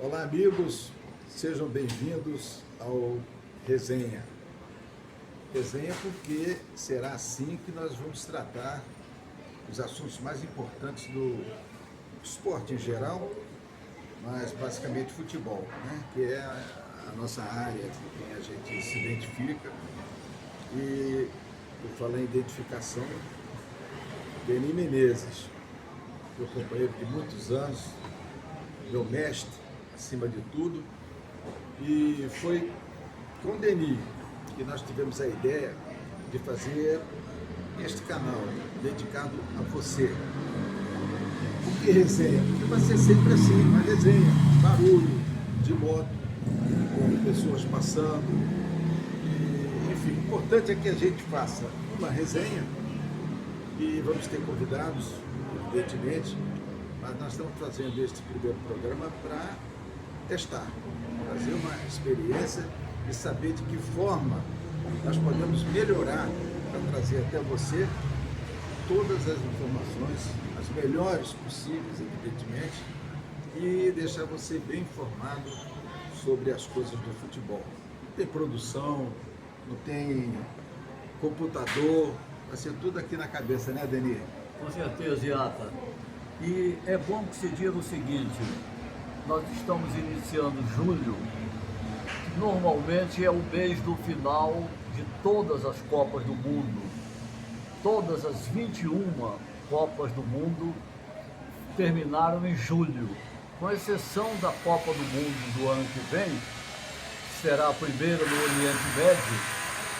Olá, amigos, sejam bem-vindos ao Resenha. Resenha porque será assim que nós vamos tratar os assuntos mais importantes do esporte em geral, mas basicamente futebol, né? Que é a nossa área, com quem a gente se identifica. E eu falei em identificação, Denis Menezes, meu companheiro de muitos anos, meu mestre, acima de tudo, e foi com o Denis que nós tivemos a ideia de fazer este canal dedicado a você. Por que resenha? Porque vai ser sempre assim, uma resenha, barulho de moto, com pessoas passando, e, enfim, o importante é que a gente faça uma resenha e vamos ter convidados, evidentemente, mas nós estamos fazendo este primeiro programa para testar, fazer uma experiência e saber de que forma nós podemos melhorar para trazer até você todas as informações, as melhores possíveis, evidentemente, e deixar você bem informado sobre as coisas do futebol. Não tem produção, não tem computador, vai ser tudo aqui na cabeça, né, Denis? Com certeza, Iata. E é bom que se diga o seguinte, nós estamos iniciando julho, que normalmente é o mês do final de todas as Copas do Mundo. Todas as 21 Copas do Mundo terminaram em julho, com exceção da Copa do Mundo do ano que vem, que será a primeira no Oriente Médio,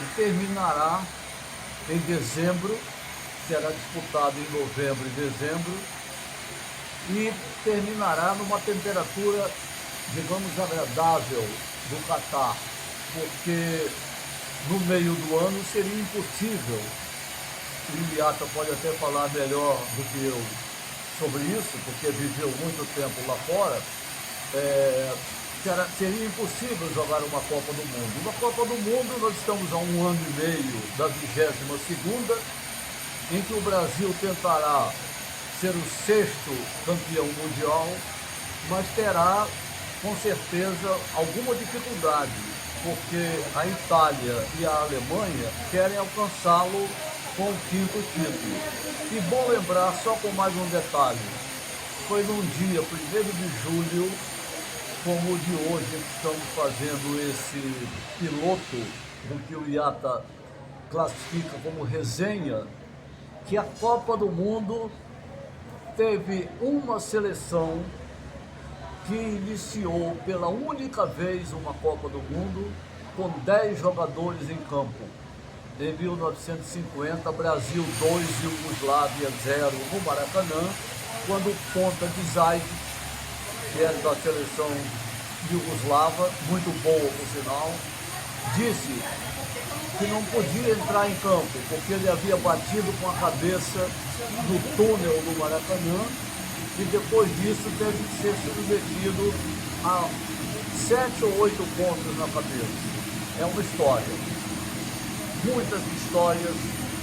e terminará em dezembro, será disputado em novembro e dezembro, e terminará numa temperatura, digamos, agradável do Catar, porque no meio do ano seria impossível, e o Iata pode até falar melhor do que eu sobre isso, porque viveu muito tempo lá fora, seria impossível jogar uma Copa do Mundo. Uma Copa do Mundo, nós estamos há 1 ano e meio da 22ª, em que o Brasil tentará ser o 6º campeão mundial, mas terá, com certeza, alguma dificuldade, porque a Itália e a Alemanha querem alcançá-lo com o 5º título. E bom lembrar, só com mais um detalhe, foi num dia 1º de julho, como o de hoje, que estamos fazendo esse piloto do que o Iata classifica como resenha, que a Copa do Mundo teve uma seleção que iniciou pela única vez uma Copa do Mundo com 10 jogadores em campo. Em 1950, Brasil 2, Iugoslávia 0 no Maracanã, quando o ponta de Zajc, que era da seleção iugoslava, muito boa por sinal, disse que não podia entrar em campo, porque ele havia batido com a cabeça no túnel do Maracanã e depois disso teve que ser submetido a 7 ou 8 pontos na cabeça. É uma história. Muitas histórias,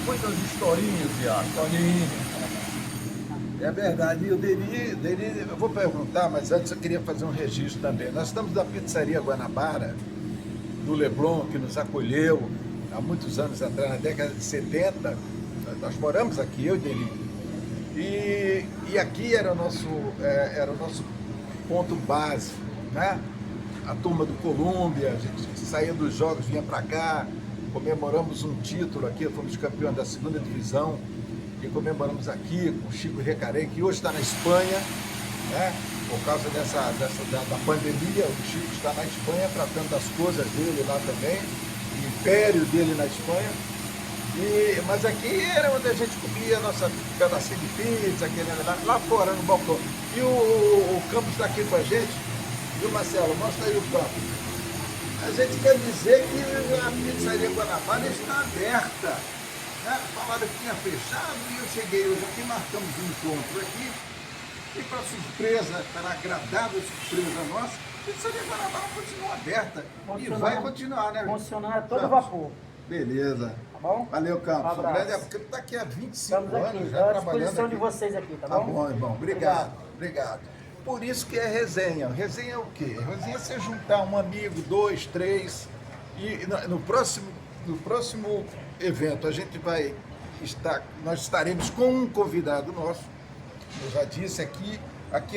muitas historinhas, Toninho. É verdade, e o Denis, eu vou perguntar, mas antes eu queria fazer um registro também. Nós estamos da Pizzaria Guanabara, do Leblon, que nos acolheu há muitos anos atrás, na década de 70, nós moramos aqui, eu e Denis. E aqui era o nosso ponto base, né? A turma do Colômbia, a gente saía dos jogos, vinha para cá, comemoramos um título aqui, fomos campeões da 2ª divisão, e comemoramos aqui com o Chico Recarem, que hoje está na Espanha, né? Por causa da pandemia, o Chico está na Espanha tratando das coisas dele lá também, o império dele na Espanha. Mas aqui era onde a gente comia nossa pedacinho de pizza, lá fora no balcão. E o Campos está aqui com a gente, viu, Marcelo? Mostra aí o Campos. A gente quer dizer que a Pizzaria Guanabara está aberta. Né? Falaram que tinha fechado e eu cheguei hoje aqui, marcamos um encontro aqui. E para surpresa, para agradável surpresa nossa, a Pizzaria Guanabara continua aberta. E vai continuar, né? Funcionar a todo vapor. Beleza. Tá bom? Valeu, Campos. Um abraço. Porque ele está aqui há 25 Estamos anos aqui, já à trabalhando disposição aqui. de vocês aqui, tá Tá bom? bom, irmão. Obrigado. Obrigado. Por isso que é resenha. Resenha é o quê? Resenha é você juntar um amigo, 2, 3, e no próximo evento nós estaremos com um convidado nosso. Eu já disse aqui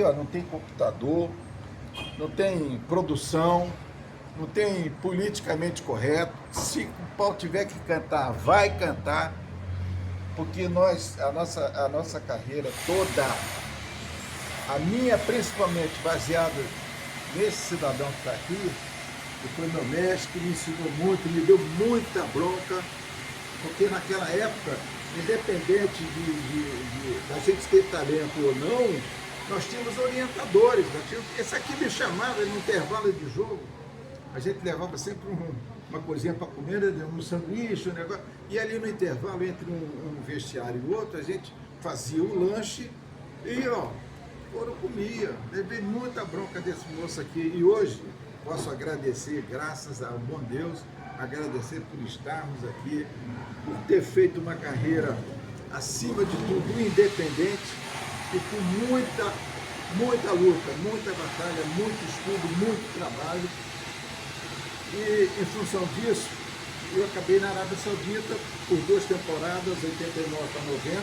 ó, não tem computador, não tem produção, não tem politicamente correto. Se o Paulo tiver que cantar, vai cantar, porque a nossa carreira toda, a minha principalmente, baseada nesse cidadão que está aqui, que foi meu mestre, que me ensinou muito, me deu muita bronca, porque naquela época, independente da gente ter talento ou não, nós tínhamos orientadores, esse aqui me chamava no intervalo de jogo, a gente levava sempre uma coisinha para comer, um sanduíche, um negócio, e ali no intervalo, entre um vestiário e o outro, a gente fazia o lanche e, ó, foram comia. Levei muita bronca desse moço aqui, e hoje posso agradecer, graças ao bom Deus, agradecer por estarmos aqui, por ter feito uma carreira, acima de tudo, independente, e com muita luta, muita batalha, muito estudo, muito trabalho. E em função disso, eu acabei na Arábia Saudita por 2 temporadas, 89 a 90,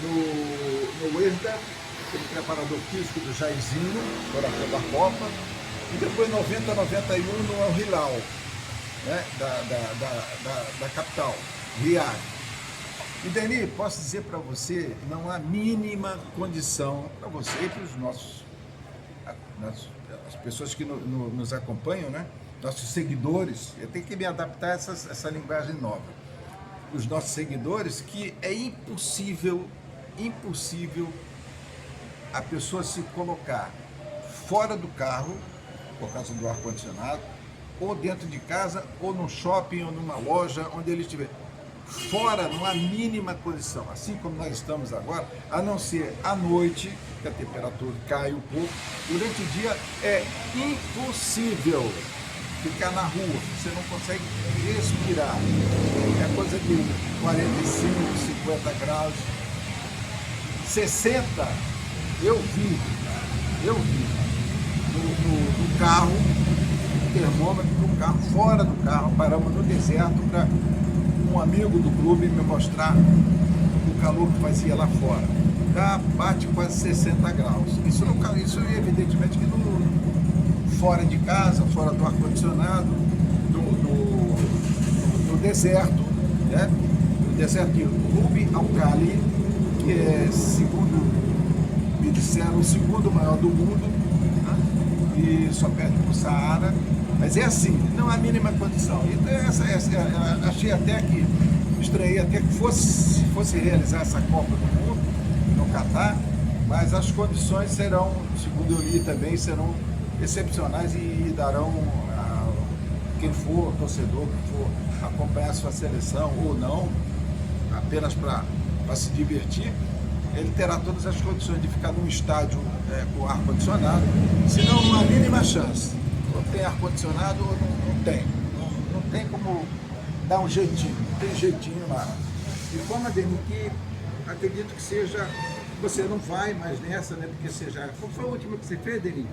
no Wesda, como preparador físico do Jairzinho, coração da Copa, e depois 90 a 91 no Al Hilal, né, da capital, Riad. E Deni, posso dizer para você, não há mínima condição para você e para as pessoas que nos acompanham, né? Nossos seguidores, eu tenho que me adaptar a essa linguagem nova. Os nossos seguidores, que é impossível a pessoa se colocar fora do carro, por causa do ar-condicionado, ou dentro de casa, ou no shopping, ou numa loja, onde ele estiver. Fora, não há mínima condição, assim como nós estamos agora, a não ser à noite, que a temperatura cai um pouco. Durante o dia é impossível ficar na rua, você não consegue respirar. É coisa de 45, 50 graus, 60, eu vi no carro, no termômetro do carro, fora do carro, paramos no deserto para um amigo do clube me mostrar o calor que fazia lá fora. Bate quase 60 graus. Isso evidentemente que fora de casa, fora do ar-condicionado, no deserto, né? No deserto de Rub al-Khali, que é, segundo me disseram, o segundo maior do mundo, né? E só perde para o Saara. Mas é assim, não há mínima condição. Então, achei até que, estranhei até que fosse realizar essa Copa do Mundo no Catar, mas as condições serão, segundo eu li também, serão excepcionais e darão a quem for torcedor, que for acompanhar a sua seleção ou não, apenas para se divertir, ele terá todas as condições de ficar num estádio com ar-condicionado, senão não há mínima chance. Ou tem ar-condicionado ou não tem. Não tem como dar um jeitinho, não tem jeitinho lá. De forma, Deni, que acredito que seja, você não vai mais nessa, né? Porque você já. Qual foi a última que você fez, Deni?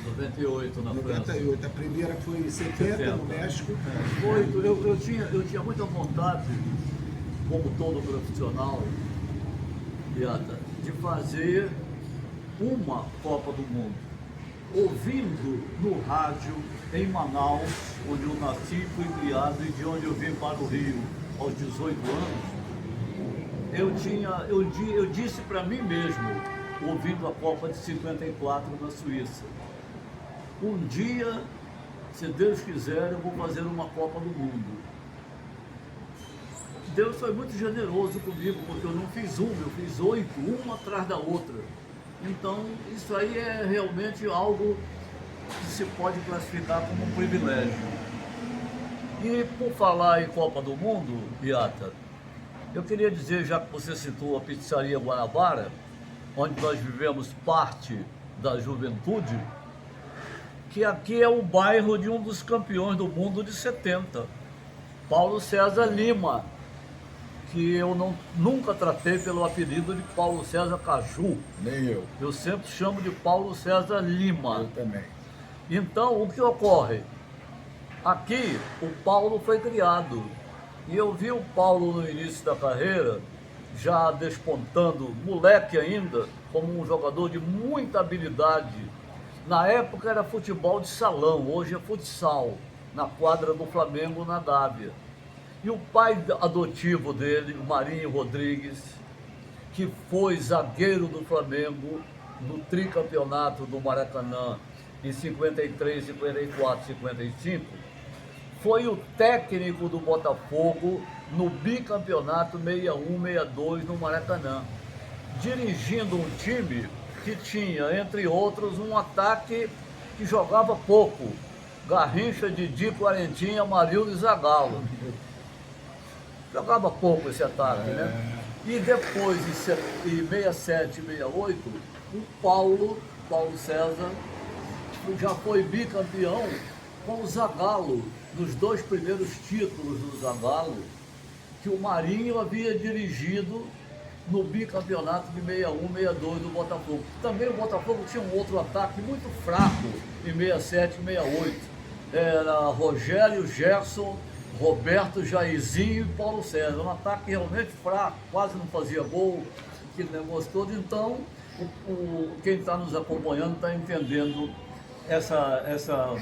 98 na França. 98, a primeira foi 70 no México. Eu tinha muita vontade, como todo profissional, de fazer uma Copa do Mundo. Ouvindo no rádio em Manaus, onde eu nasci, fui criado e de onde eu vim para o Rio aos 18 anos, eu disse para mim mesmo, ouvindo a Copa de 54 na Suíça, um dia, se Deus quiser, eu vou fazer uma Copa do Mundo. Deus foi muito generoso comigo, porque eu não fiz uma, eu fiz 8, uma atrás da outra. Então, isso aí é realmente algo que se pode classificar como um privilégio. E por falar em Copa do Mundo, Beata, eu queria dizer, já que você citou a Pizzaria Guanabara, onde nós vivemos parte da juventude, que aqui é o bairro de um dos campeões do mundo de 70, Paulo César Lima, que eu nunca tratei pelo apelido de Paulo César Caju. Nem eu. Eu sempre chamo de Paulo César Lima. Eu também. Então, o que ocorre? Aqui, o Paulo foi criado. E eu vi o Paulo no início da carreira, já despontando, moleque ainda, como um jogador de muita habilidade. Na época era futebol de salão, hoje é futsal, na quadra do Flamengo, na Gávea. E o pai adotivo dele, o Marinho Rodrigues, que foi zagueiro do Flamengo no tricampeonato do Maracanã em 53, 54, 55, foi o técnico do Botafogo no bicampeonato 61, 62 no Maracanã, dirigindo um time que tinha, entre outros, um ataque que jogava pouco. Garrincha, Didi, Quarentinha, Amarildo e Zagallo. Jogava pouco esse ataque, né? E depois, em 67, 68, o Paulo César, já foi bicampeão com o Zagallo, nos 2 primeiros títulos do Zagallo, que o Marinho havia dirigido no bicampeonato de 61, 62 do Botafogo. Também o Botafogo tinha um outro ataque muito fraco em 67, 68. Era Rogério, Gerson, Roberto, Jairzinho e Paulo César. Um ataque realmente fraco, quase não fazia gol, aquele negócio todo. Então, quem está nos acompanhando está entendendo essa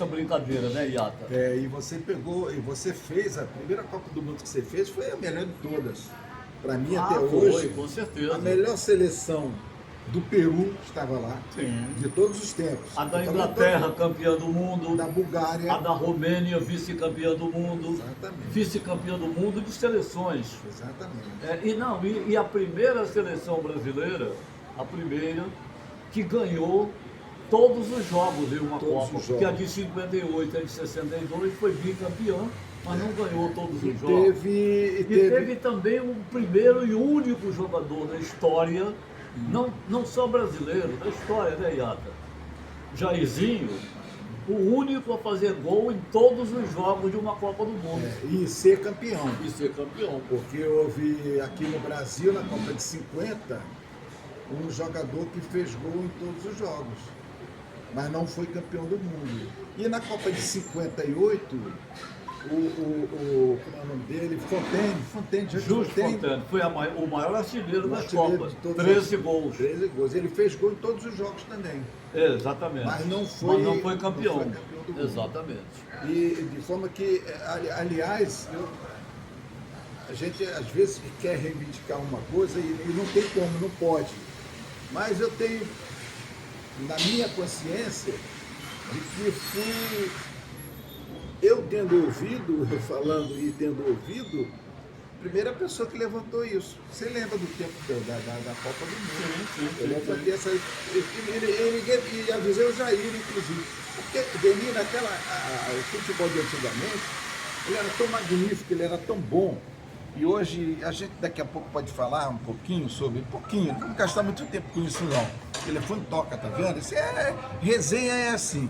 brincadeira, né, Iata? E você pegou, e você fez, a primeira Copa do Mundo que você fez foi a melhor de todas. Para mim, até hoje, com certeza. a melhor seleção do Peru estava lá, Sim. de todos os tempos. A da Inglaterra, campeã do mundo. Da Bulgária. A da Romênia, vice-campeã do mundo. Exatamente. Vice-campeã do mundo de seleções. Exatamente. E a primeira seleção brasileira, a primeira, que ganhou todos os jogos em uma Copa. Porque a de 58 e a de 62 foi bicampeã, mas não ganhou todos os jogos. Teve também o primeiro e único jogador da história, não só brasileiro, da história, né, Iata? Jairzinho, o único a fazer gol em todos os jogos de uma Copa do Mundo. E ser campeão. Porque houve aqui no Brasil, na Copa de 50, um jogador que fez gol em todos os jogos, mas não foi campeão do mundo. E na Copa de 58, como é o nome dele? Fontaine. Foi o maior artilheiro da Copa. 13 gols. 13 gols. Ele fez gol em todos os jogos também. Exatamente. Mas não foi campeão. do mundo. Exatamente. E de forma que, aliás, a gente às vezes quer reivindicar uma coisa e não tem como, não pode. Mas eu tenho na minha consciência de que fui, eu tendo ouvido, falando e tendo ouvido, a primeira pessoa que levantou isso. Você lembra do tempo da Copa do Mundo? Sim. Eu levantei essa. E avisei o Jair, inclusive. Porque Denis, o futebol de antigamente, ele era tão magnífico, ele era tão bom. E hoje, a gente daqui a pouco pode falar um pouquinho sobre... não vamos gastar muito tempo com isso não. O telefone toca, tá vendo? Resenha é assim.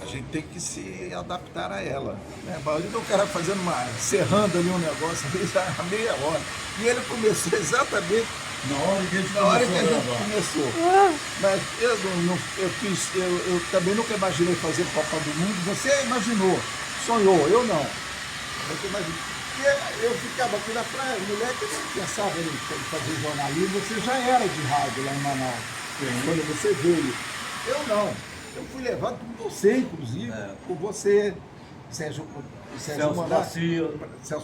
A gente tem que se adaptar a ela. Né? O cara fazendo serrando ali um negócio ali já há meia hora. E ele começou exatamente na hora que a gente começou. Mas eu também nunca imaginei fazer Copa do Mundo. Você imaginou, sonhou, eu não. Porque eu ficava aqui na praia, moleque, eu não pensava em fazer jornalismo, você já era de rádio lá em Manaus, quando você veio. Eu não. Eu fui levado por você, inclusive, por você, Celso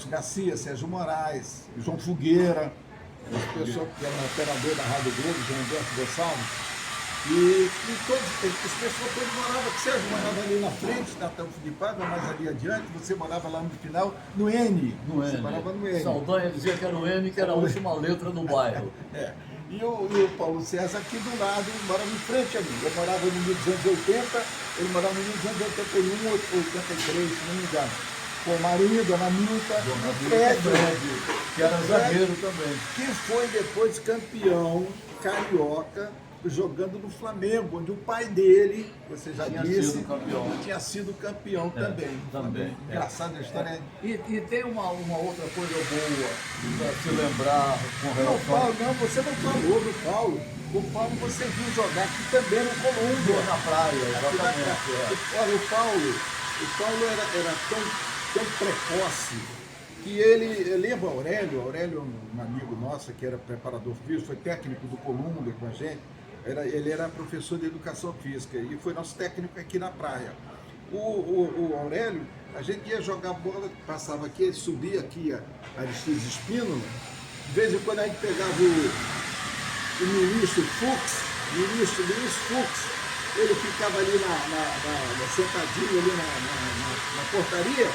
Garcia, Sérgio Moraes, João Fogueira, esse pessoal que era um operador da Rádio Globo, João Humberto Gonçalves. E todos, esse pessoal todo morava, o Sérgio morava ali na frente, da Tampos de Pádua, mais ali adiante, você morava lá no final, no N. Você morava no N. Saldanha dizia que era o N, que era a última letra do bairro. E o Paulo César aqui do lado, morava em frente a mim. Eu morava no 1280, ele morava no 1281, 83, se não me engano. Com o Marinho, Dona Milta, o Fred, que era zagueiro também. Que foi depois campeão carioca jogando no Flamengo, onde o pai dele, você já disse, campeão. tinha sido campeão também. Também. Engraçada a história. E tem uma outra coisa boa para se lembrar com Não, relação Paulo, não, você não falou do Paulo. O Paulo você viu jogar aqui também no Colômbia. na praia, Aqui na exatamente. praia. Olha, o Paulo era tão precoce que ele lembra o Aurélio, um amigo nosso que era preparador físico, foi técnico do Colômbia com a gente, ele era professor de educação física e foi nosso técnico aqui na praia. O Aurélio, a gente ia jogar bola, passava aqui, ele subia aqui a Aristides Espínola, de vez em quando a gente pegava o ministro Luiz Fux, ele ficava ali sentadinho ali na portaria,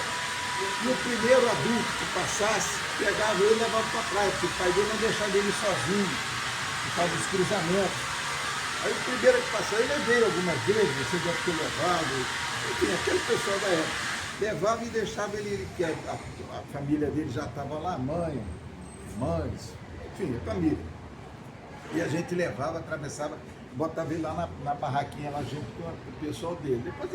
e o primeiro adulto que passasse, pegava ele e levava para a praia, porque o pai dele não deixava ele sozinho, por causa dos cruzamentos. Aí o primeiro que passou, eu levei algumas vezes, você deve ter levado, enfim, aquele pessoal da época, levava e deixava ele, que a família dele já estava lá, mães, enfim, a família. E a gente levava, atravessava, botava ele lá na barraquinha lá junto com o pessoal dele. Depois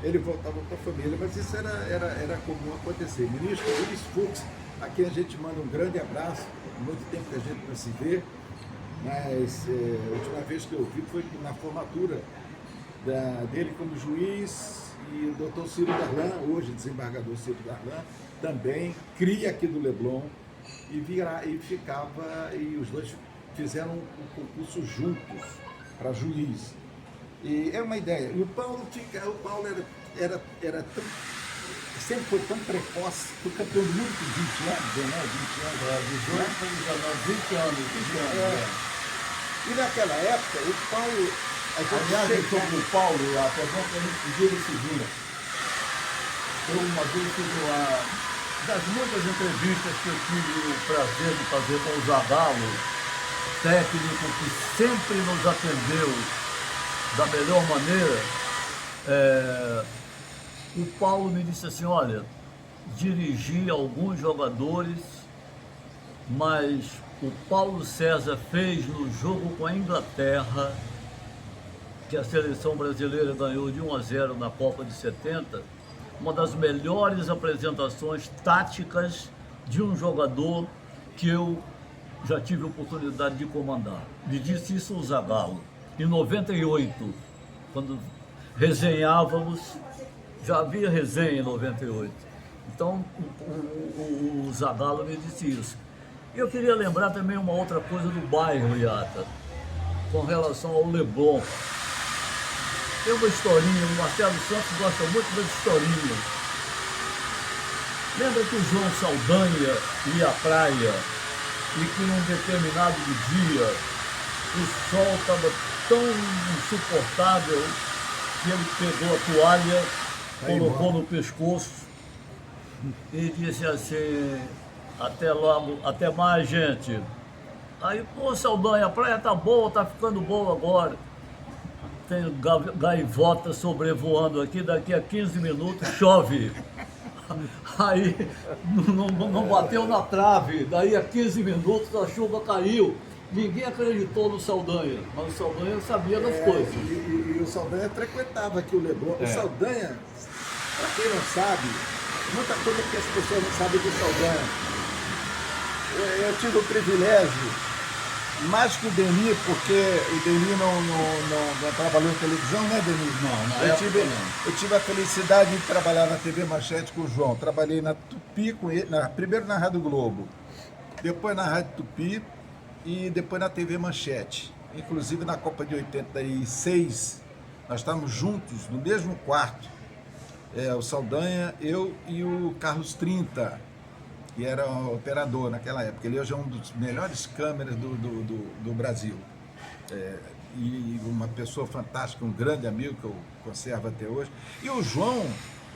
ele voltava para a família, mas isso era comum acontecer. Ministro Luiz Fux, aqui a gente manda um grande abraço, muito tempo que a gente não se vê, mas a última vez que eu vi foi na formatura dele como juiz, e o doutor Ciro Darlan, hoje desembargador Ciro Darlan, também cria aqui do Leblon, e os dois fizeram um concurso juntos para juiz. E é uma ideia. E o Paulo era tão, sempre foi tão precoce, foi campeão do mundo com 20 anos, 20 anos. E naquela época, o Paulo... Aliás, sobre o Paulo, até bom que a gente pedir o seguinte. Eu uma vez fiz das muitas entrevistas que eu tive o prazer de fazer com o Zagallo, técnico que sempre nos atendeu da melhor maneira, o Paulo me disse assim, olha, dirigi alguns jogadores, mas o Paulo César fez no jogo com a Inglaterra, que a seleção brasileira ganhou de 1-0 na Copa de 70, uma das melhores apresentações táticas de um jogador que eu já tive a oportunidade de comandar. Me disse isso o Zagallo. Em 98, quando resenhávamos, já havia resenha em 98. Então, o Zagallo me disse isso. E eu queria lembrar também uma outra coisa do bairro, Iata, com relação ao Leblon. Tem uma historinha, o Marcelo Santos gosta muito das historinhas. Lembra que o João Saldanha ia à praia e que num determinado dia o sol estava tão insuportável que ele pegou a toalha, colocou no pescoço e disse assim, até logo, até mais, gente. Aí, pô, Saldanha, a praia tá boa, tá ficando boa agora. Tem gaivota sobrevoando aqui, daqui a 15 minutos chove. Aí não bateu na trave, daí a 15 minutos a chuva caiu. Ninguém acreditou no Saldanha, mas o Saldanha sabia das coisas. E o Saldanha frequentava aqui o Leblon. O Saldanha, para quem não sabe, muita coisa que as pessoas não sabem do Saldanha. Eu tive o privilégio, mais que o Denis, porque o Denis não trabalhou em televisão, né, Denis? Não, eu tive a felicidade de trabalhar na TV Manchete com o João. Trabalhei na Tupi, com ele, primeiro na Rádio Globo, depois na Rádio Tupi e depois na TV Manchete. Inclusive na Copa de 86, nós estávamos juntos no mesmo quarto. O Saldanha, eu e o Carlos 30. Que era um operador naquela época. Ele hoje é um dos melhores câmeras do Brasil. E uma pessoa fantástica, um grande amigo que eu conservo até hoje. E o João,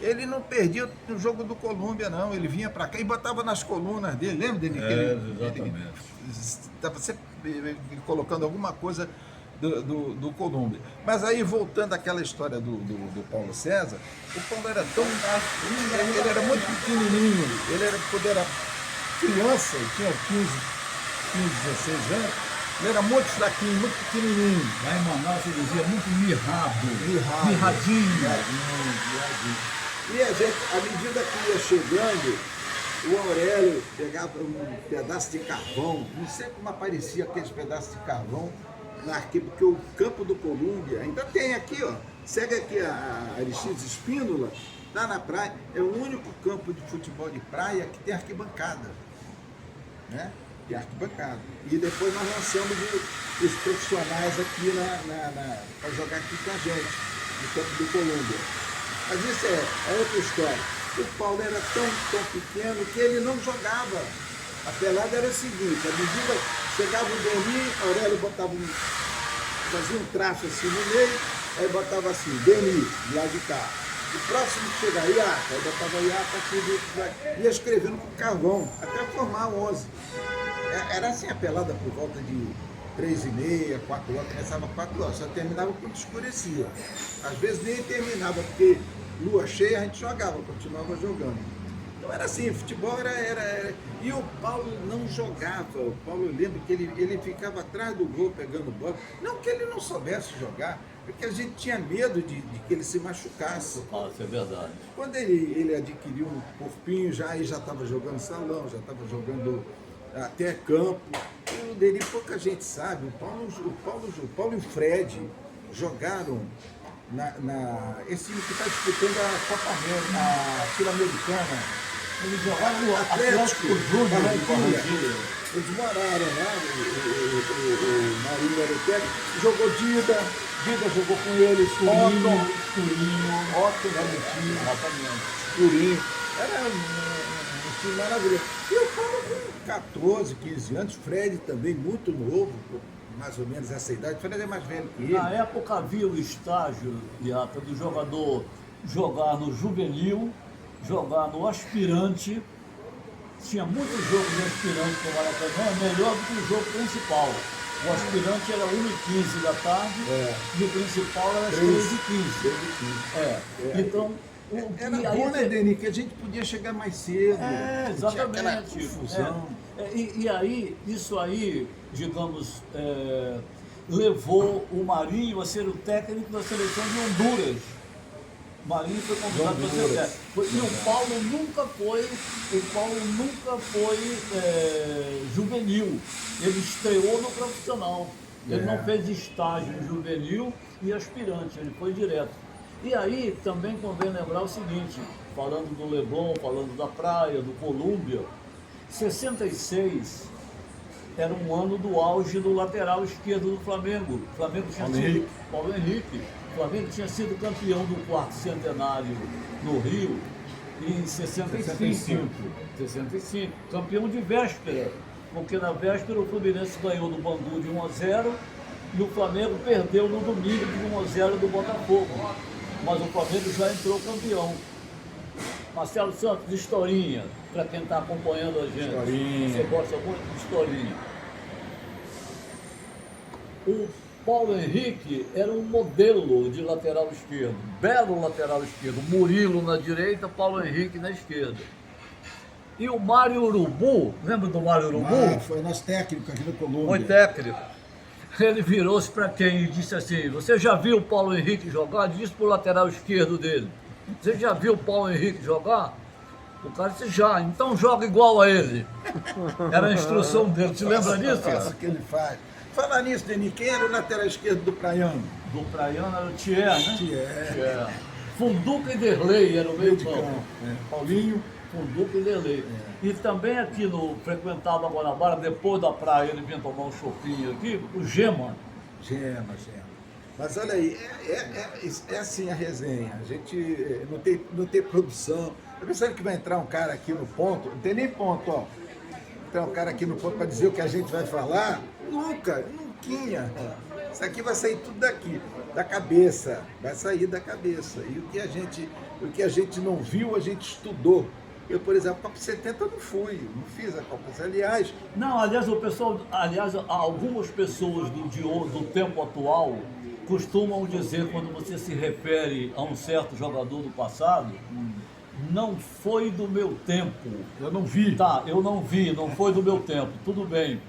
ele não perdia o jogo do Colômbia, não. Ele vinha para cá e botava nas colunas dele. Lembra dele? Exatamente. Ele estava sempre colocando alguma coisa do Colômbia. Mas aí, voltando àquela história do Paulo César, o Paulo era tão... Ele era muito pequenininho, quando era criança, ele tinha 15, 16 anos, Ele era muito fraquinho, muito pequenininho. Lá em Manaus se dizia muito mirrado. Mirradinho. Mirradinho. E a gente, à medida que ia chegando, o Aurélio pegava um pedaço de carvão, não sei como aparecia aqueles pedaços de carvão na arquibancada, porque o campo do Colúmbia ainda tem aqui, ó. Segue aqui a Aristides Espíndola, tá na praia, é o único campo de futebol de praia que tem arquibancada, né? Tem arquibancada. E depois nós lançamos os profissionais aqui para jogar aqui com a gente, no campo do Colúmbia. Mas isso é outra história. O Paulo era tão pequeno que ele não jogava. A pelada era o seguinte, à medida que chegava o Deni, Aurélio fazia um traço assim no meio, aí botava assim, Deni, do lado de cá. O próximo que chegar, Iaca, aí botava Iaca aqui, ia escrevendo com carvão, até formar 11. Era assim a pelada por volta de 3h30, 4 horas, começava 4 horas, só terminava quando escurecia. Às vezes nem terminava, porque lua cheia a gente jogava, continuava jogando. Então era assim, futebol era. E o Paulo não jogava. O Paulo, eu lembro que ele ficava atrás do gol pegando bola. Não que ele não soubesse jogar, porque a gente tinha medo de que ele se machucasse. Isso é verdade. Quando ele adquiriu um corpinho, já estava jogando salão, já estava jogando até campo. E o dele pouca gente sabe. O Paulo e o Fred jogaram esse time que está disputando a Copa América, a Sul-Americana. Eles jogaram no Atlético Júnior de Barranquilla. Eles moraram lá, o Marinho era o técnico, jogou Dida jogou com eles, Otto, Valentim, Turim. Era um time maravilhoso. E o Paulo com 14, 15 anos, Fred também muito novo, mais ou menos essa idade, o Fred é mais velho que ele. Na época havia o estágio, Iata, do jogador jogar no juvenil, jogar no aspirante. Tinha muitos jogos de aspirante no Maracanã, melhor do que o jogo principal. O aspirante era 1h15 da tarde e o principal era às 13h15. Então, era bom, né, Deni? Que a gente podia chegar mais cedo. Exatamente. Confusão. E aí, isso aí, digamos, levou o Marinho a ser o técnico da seleção de Honduras. O Marinho foi convidado para ser o técnico. E o Paulo nunca foi juvenil. Ele estreou no profissional. Ele não fez estágio em juvenil e aspirante, ele foi direto. E aí também convém lembrar o seguinte, falando do Leblon, falando da praia, do Colúmbia, 66 era um ano do auge do lateral esquerdo do Flamengo. O Flamengo tinha sido Paulo Henrique. O Flamengo tinha sido campeão do quarto centenário no Rio em 65. Campeão de véspera, porque na véspera o Fluminense ganhou do Bangu de 1-0 e o Flamengo perdeu no domingo de 1-0 do Botafogo. Mas o Flamengo já entrou campeão. Marcelo Santos, historinha, para quem está acompanhando a gente. Você gosta muito de historinha. O Paulo Henrique era um modelo de lateral esquerdo, belo lateral esquerdo. Murilo na direita, Paulo Henrique na esquerda. E o Mário Urubu, lembra do Mário Urubu? Foi nosso técnico aqui no Colômbia. Foi técnico. Ele virou-se para quem e disse assim: você já viu o Paulo Henrique jogar? Disse para o lateral esquerdo dele: você já viu o Paulo Henrique jogar? O cara disse: já, então joga igual a ele. Era a instrução dele. Te lembra disso? Isso que ele faz. Falar nisso, Deni, quem era o lateral esquerdo do Praiano? Do Praiano era o Thier, né? Thier. Funduca e Derlei era o meio campo. Paulinho. Funduca e Derlei. E também aqui frequentava a Guanabara, depois da praia, ele vinha tomar um chopinho aqui, o Gema. Gema. Mas olha aí, é assim a resenha. A gente não tem produção. Eu pensando que vai entrar um cara aqui no ponto, não tem nem ponto, ó. Então um cara aqui no ponto para dizer o que a gente vai falar, nunca. Isso aqui vai sair tudo daqui, da cabeça, vai sair da cabeça. E o que a gente não viu, a gente estudou. Eu, por exemplo, a Copa 70 não fiz a Copa. Aliás, algumas pessoas do tempo atual costumam dizer, quando você se refere a um certo jogador do passado, não foi do meu tempo. Eu não vi. Tá, eu não vi, não foi do meu tempo, tudo bem.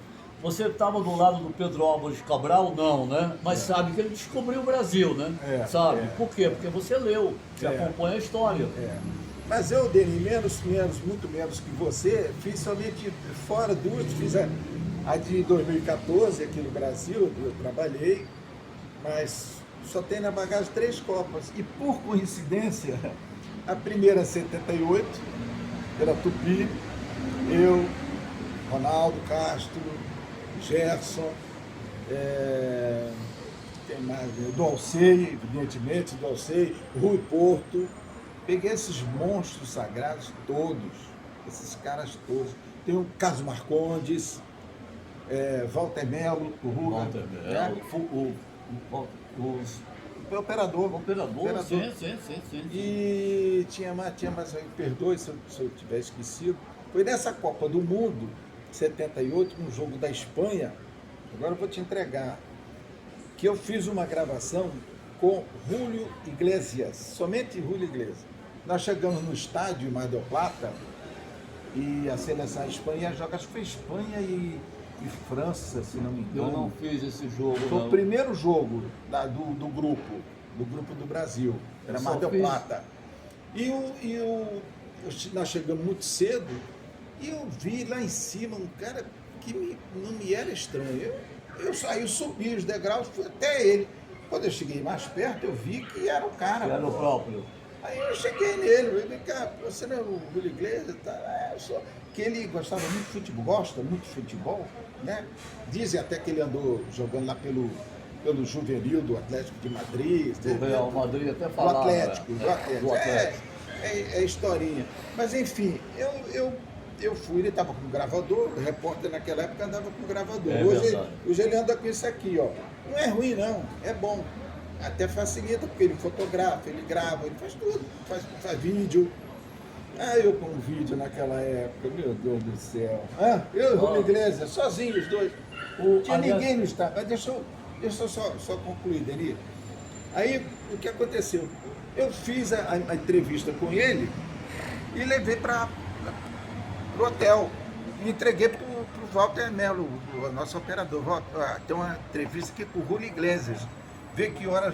Você estava do lado do Pedro Álvares Cabral? Não, né? Mas sabe que ele descobriu o Brasil, né? Sabe? Por quê? Porque você leu, você acompanha a história. Mas eu, Denis, muito menos que você, fiz somente fora duas, fiz a de 2014 aqui no Brasil, eu trabalhei, mas só tem na bagagem 3 Copas. E por coincidência, a primeira 78, era Tupi, eu, Ronaldo Castro, Gerson, tem mais, do Alcei, evidentemente, do Alcei, Rui Porto. Peguei esses monstros sagrados todos, esses caras todos. Tem o Carlos Marcondes, Walter Melo, o Ruga. Walter Melo, o operador. Sim. E tinha mais, me perdoe se eu tiver esquecido. Foi nessa Copa do Mundo, 78, um jogo da Espanha, agora eu vou te entregar, que eu fiz uma gravação com Julio Iglesias, somente Julio Iglesias. Nós chegamos no estádio Mar del Plata e a seleção espanha joga, acho que foi Espanha e França, se não me engano. Eu não fiz esse jogo. Foi o primeiro jogo do grupo do Brasil, era Mar del Plata. Nós chegamos muito cedo e eu vi lá em cima um cara que não me era estranho. Eu subi os degraus, fui até ele. Quando eu cheguei mais perto, eu vi que era o cara. Que era o próprio. Aí eu cheguei nele, falei, vem cá, você não é o Julio Iglesias? Tá? Eu sou. Que ele gostava muito de futebol, gosta muito de futebol, né? Dizem até que ele andou jogando lá pelo juvenil do Atlético de Madrid. Do Real Madrid até falava. Do Atlético. É historinha. Mas enfim, eu fui, ele estava com gravador, o repórter naquela época andava com gravador. Hoje ele anda com isso aqui, ó. Não é ruim não, é bom. Até facilita, porque ele fotografa, ele grava, ele faz tudo, faz vídeo. Eu com vídeo naquela época, meu Deus do céu. Eu e o Julio Iglesias, sozinhos os dois. Tinha ninguém no estádio. Mas deixa eu só concluir, Denis. Aí, o que aconteceu? Eu fiz a entrevista com ele e levei para o hotel. E entreguei para o Walter Melo, o nosso operador. Tem uma entrevista aqui com o Julio Iglesias. Ver que horas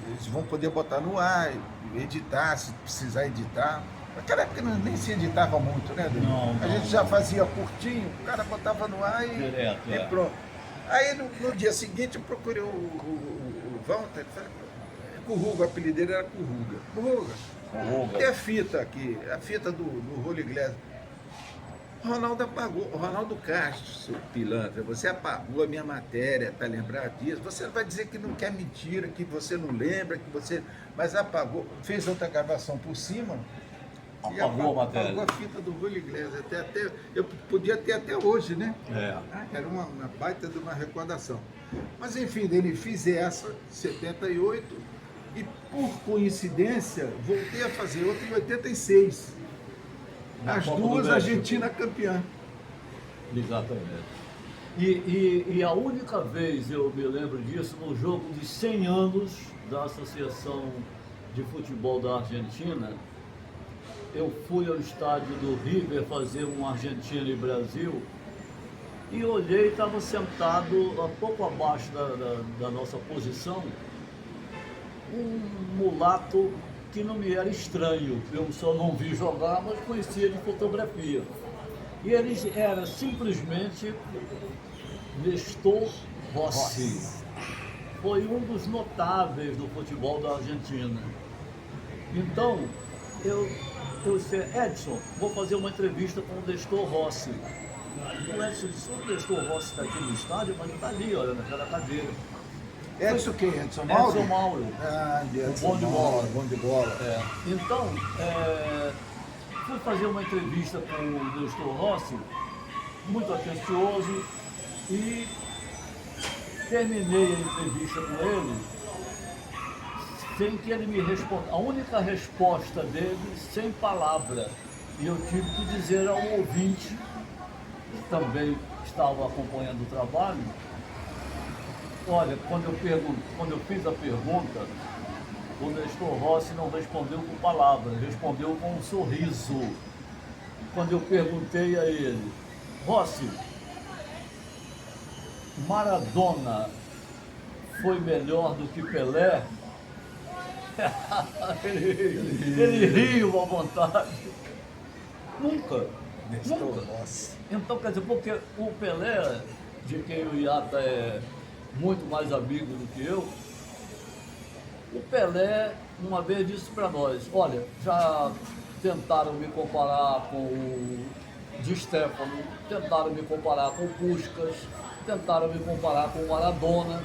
eles vão poder botar no ar, editar, se precisar editar. Naquela época nem se editava muito, né, Denis? A gente já fazia curtinho, o cara botava no ar e pronto. Aí no dia seguinte eu procurei o Walter, falei, Curruga, o apelido dele era Curruga. Curruga, tem a fita aqui, a fita do Julio Iglesias. O Ronaldo apagou, o Ronaldo Castro, seu pilantra, você apagou a minha matéria, tá lembrado disso? Você vai dizer que não quer mentira, que você não lembra, mas apagou, fez outra gravação por cima. Apagou a matéria. Apagou a fita do Julio Iglesias, eu podia ter até hoje, né? Era uma baita de uma recordação. Mas enfim, ele fiz essa, 78, e por coincidência, voltei a fazer outra em 86. As duas, a Argentina campeã. Exatamente. E a única vez, eu me lembro disso, no jogo de 100 anos da Associação de Futebol da Argentina, eu fui ao estádio do River fazer um Argentina e Brasil e olhei, estava sentado um pouco abaixo da nossa posição, um mulato que não me era estranho, eu só não vi jogar, mas conhecia de fotografia. E ele era simplesmente Nestor Rossi. Foi um dos notáveis do futebol da Argentina. Então, eu disse, Edson, vou fazer uma entrevista com o Nestor Rossi. O Edson disse, o Nestor Rossi está aqui no estádio, mas ele está ali, olha, naquela cadeira. Edson quem? Edson Mauro? Edson Mauro. Edson o bom de bola. Bom de bola. Então, fui fazer uma entrevista com o Nestor Rossi, muito atencioso, e terminei a entrevista com ele sem que ele me responda. A única resposta dele, sem palavra. E eu tive que dizer ao ouvinte, que também estava acompanhando o trabalho, olha, quando eu fiz a pergunta, o Nestor Rossi não respondeu com palavras, respondeu com um sorriso. Quando eu perguntei a ele, Rossi, Maradona foi melhor do que Pelé? Ele riu à vontade. Nunca. Nunca. Nossa. Então, quer dizer, porque o Pelé, de quem o Iata é muito mais amigo do que eu, o Pelé uma vez disse para nós, olha, já tentaram me comparar com o Di Stéfano, tentaram me comparar com o Puskás, tentaram me comparar com o Maradona,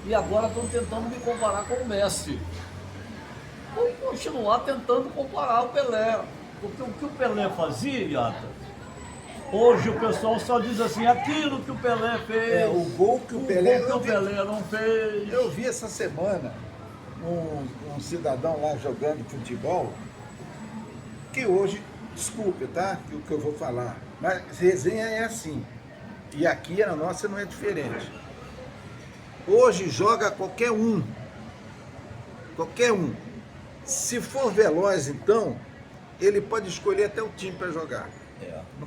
e agora estão tentando me comparar com o Messi. Vou continuar tentando comparar o Pelé, porque o que o Pelé fazia, Iata, hoje o pessoal só diz assim, aquilo que o Pelé fez, O gol que o Pelé não fez. Eu vi essa semana um cidadão lá jogando futebol, que hoje, desculpe, tá? O que eu vou falar, mas resenha é assim, e aqui a nossa não é diferente. Hoje joga qualquer um. Se for veloz, então, ele pode escolher até o time para jogar. Não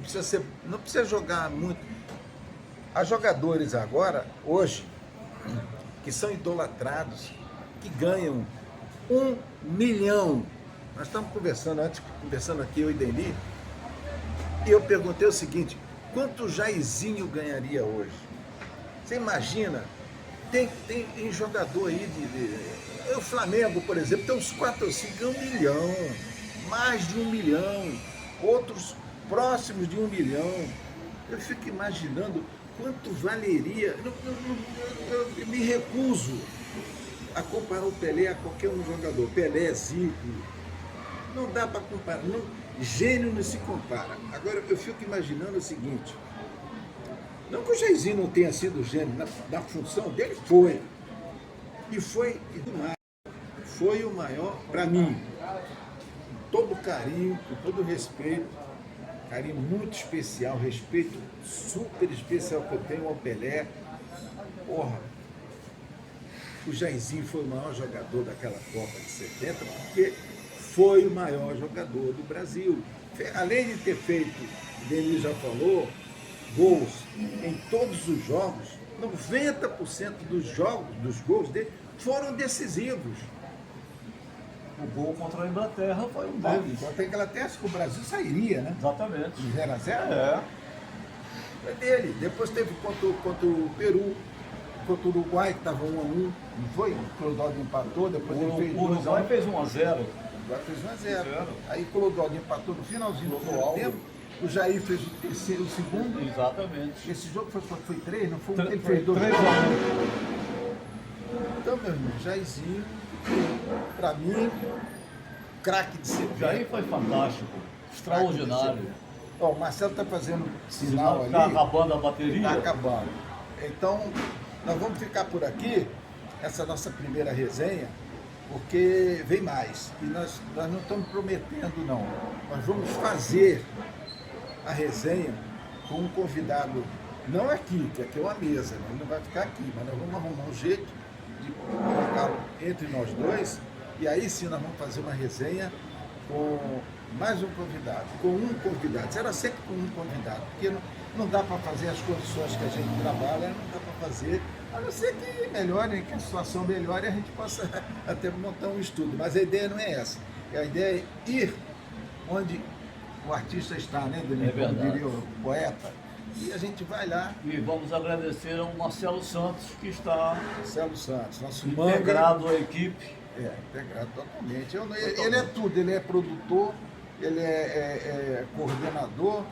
precisa jogar muito. Há jogadores agora, hoje, que são idolatrados, que ganham 1 milhão. Nós estamos conversando aqui, eu e Deni, e eu perguntei o seguinte, quanto o Jairzinho ganharia hoje? Você imagina? Tem jogador aí o Flamengo, por exemplo, tem uns 4 ou 5 1 milhão, mais de 1 milhão, outros próximos de 1 milhão. Eu fico imaginando quanto valeria. Eu me recuso a comparar o Pelé a qualquer um jogador. Pelé, Zico, não dá para comparar. Não, gênio não se compara. Agora, eu fico imaginando o seguinte, não que o Jairzinho não tenha sido gênio, na função dele foi. E foi o maior, para mim, com todo carinho, com todo respeito, carinho muito especial, respeito super especial que eu tenho ao Pelé. Porra, o Jairzinho foi o maior jogador daquela Copa de 70, porque foi o maior jogador do Brasil. Além de ter feito, o Denis já falou, gols em todos os jogos, 90% dos gols dele foram decisivos. O gol contra a Inglaterra foi um deles. Contra a Inglaterra, que o Brasil sairia, né? Exatamente. De 0-0? É. Foi dele. Depois teve contra o Peru, contra o Uruguai, que estava 1-1, não foi? O Clodoaldo empatou, depois ele fez 2-1. O Uruguai fez 1-0. O Uruguai fez 1-0. Aí o Clodoaldo empatou no finalzinho do primeiro tempo. O Jair fez o segundo. Exatamente. Esse jogo foi 3, não foi? Ele Foi fez 2. 3-1. Então, meu irmão, Jairzinho, pra mim, craque de cerveja. Jair foi fantástico. Extraordinário. Ó, o Marcelo está fazendo sinal ali. Está acabando a bateria? Está acabando. Então, nós vamos ficar por aqui, essa nossa primeira resenha, porque vem mais. E nós não estamos prometendo, não. Nós vamos fazer a resenha com um convidado, não aqui, que aqui é uma mesa, né? Ele não vai ficar aqui, mas nós vamos arrumar um jeito de colocar entre nós dois, e aí sim nós vamos fazer uma resenha com mais um convidado, com um convidado. Será sempre com um convidado, porque não dá para fazer as condições que a gente trabalha, não dá para fazer, a não ser que melhore, que a situação melhore e a gente possa até montar um estudo. Mas a ideia não é essa. A ideia é ir onde o artista está, né, Denis? É verdade. Como diria o poeta. E a gente vai lá. E vamos agradecer ao Marcelo Santos, que está Marcelo Santos, nosso integrado à equipe. Integrado totalmente. Ele é tudo, ele é produtor, ele é coordenador,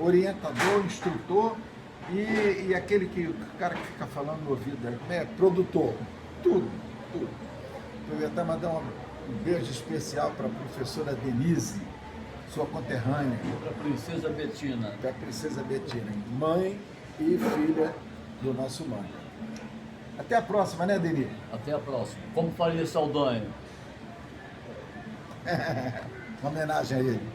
orientador, instrutor e aquele o cara que fica falando no ouvido, produtor. Tudo. Eu ia até mandar um beijo especial para a professora Denise, sua conterrânea. Para a Princesa Betina. Da Princesa Betina, mãe e filha do nosso mãe. Até a próxima, né, Denis? Até a próxima. Como faria Saldanha? Uma homenagem a ele.